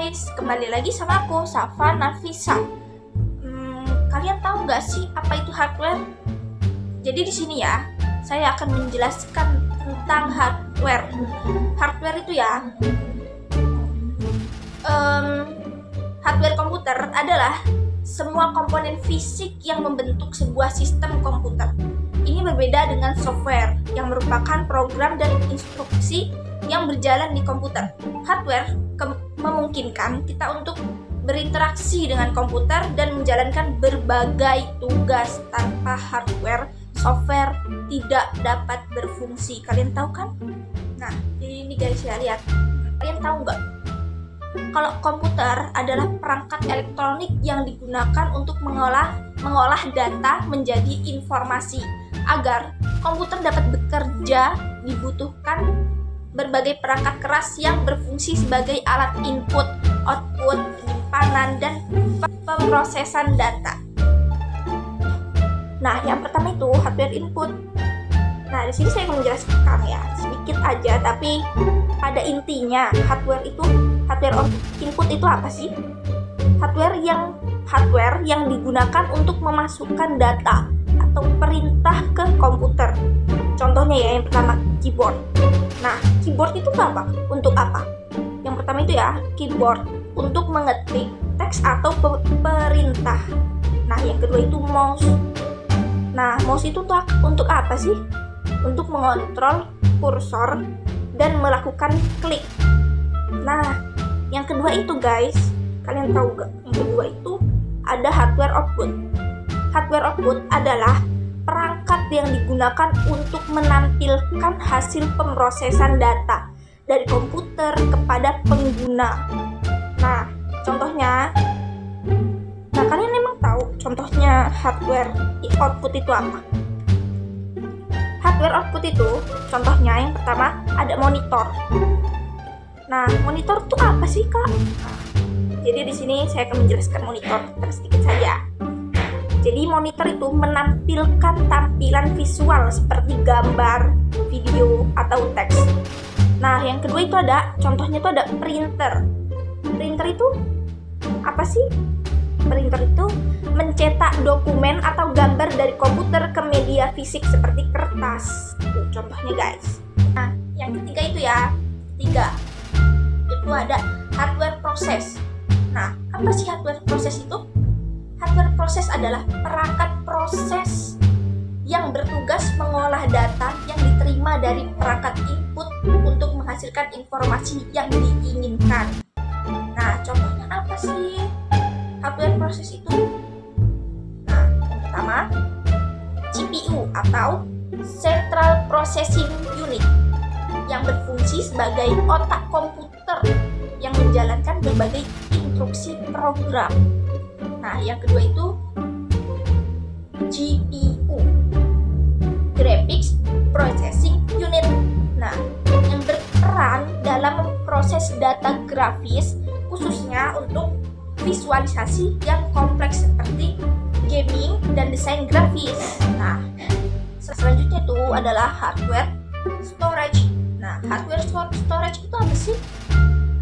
guys, kembali lagi sama aku, Safa Nafisa. Kalian tahu nggak sih apa itu hardware? Jadi di sini ya, saya akan menjelaskan tentang hardware. Hardware itu ya, hardware komputer adalah semua komponen fisik yang membentuk sebuah sistem komputer. Ini berbeda dengan software yang merupakan program dan instruksi yang berjalan di komputer. Hardware memungkinkan kita untuk berinteraksi dengan komputer dan menjalankan berbagai tugas. Tanpa hardware, software tidak dapat berfungsi. Kalian tahu kan? Nah, ini guys ya, lihat. Kalian tahu nggak? Kalau komputer adalah perangkat elektronik yang digunakan untuk mengolah data menjadi informasi. Agar komputer dapat bekerja, dibutuhkan berbagai perangkat keras yang berfungsi sebagai alat input, output, penyimpanan, dan pemrosesan data. Nah, yang pertama itu hardware input. Nah, di sini saya akan menjelaskan ya, sedikit aja, tapi pada intinya hardware input itu apa sih? Hardware yang digunakan untuk memasukkan data atau perintah ke komputer. Contohnya ya, yang pertama keyboard. Nah, keyboard itu apa? Untuk apa? Yang pertama itu ya, keyboard untuk mengetik teks atau perintah. Nah, yang kedua itu mouse. Nah, mouse itu untuk apa sih? Untuk mengontrol kursor dan melakukan klik. Nah, yang kedua itu guys, kalian tahu gak? Yang kedua itu ada hardware output. Hardware output adalah perangkat yang digunakan untuk menampilkan hasil pemrosesan data dari komputer kepada pengguna. Nah, contohnya, kalian memang tahu contohnya hardware output itu apa? Hardware output itu contohnya yang pertama ada monitor. Nah, monitor itu apa sih, Kak? Jadi di sini saya akan menjelaskan monitor sedikit saja. Jadi monitor itu menampilkan tampilan visual seperti gambar, video, atau teks. Nah, yang kedua itu contohnya itu ada printer. Printer itu apa sih? Printer itu mencetak dokumen atau gambar dari komputer ke media fisik seperti kertas. Tuh, contohnya guys. Nah, yang ketiga itu ya, itu ada hardware proses. Nah, apa sih hardware proses itu? Hardware proses adalah perangkat proses yang bertugas mengolah data yang diterima dari perangkat input untuk menghasilkan informasi yang diinginkan. Nah, contohnya apa sih hardware proses itu? Nah, yang pertama, CPU atau Central Processing Unit yang berfungsi sebagai otak komputer yang menjalankan berbagai instruksi program. Nah, yang kedua itu GPU, Graphics Processing Unit. Nah, yang berperan dalam memproses data grafis khususnya untuk visualisasi yang kompleks seperti gaming dan desain grafis. Nah, selanjutnya itu adalah hardware storage. Nah, hardware storage itu apa sih?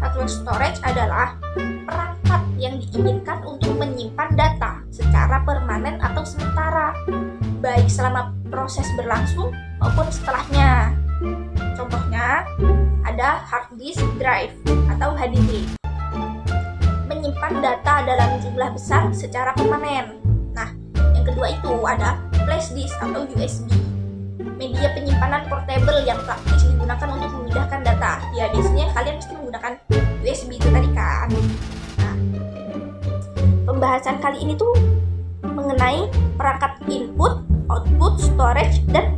Hardware storage adalah perangkat yang diinginkan untuk menyimpan data secara permanen atau sementara, baik selama proses berlangsung maupun setelahnya. Contohnya ada hard disk drive atau HDD, menyimpan data dalam jumlah besar secara permanen. Nah, yang kedua itu ada flash disk atau USB, media penyimpanan portable yang praktis digunakan untuk memindahkan data. Ya, biasanya kalian mesti menggunakan USB itu tadi kan. Nah, pembahasan kali ini tuh mengenai perangkat input, output, storage, dan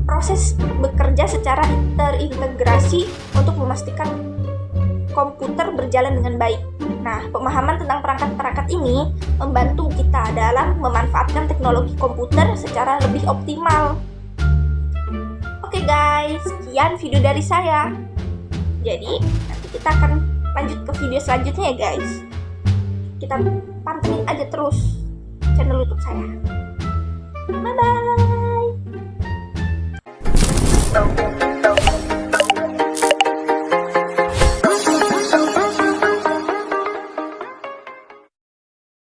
proses bekerja secara terintegrasi untuk memastikan komputer berjalan dengan baik. Nah, pemahaman tentang perangkat-perangkat ini membantu kita dalam memanfaatkan teknologi komputer secara lebih optimal. Oke guys, sekian video dari saya. Jadi, nanti kita akan lanjut ke video selanjutnya ya guys. Kita pantengin aja terus channel YouTube saya. Bye bye.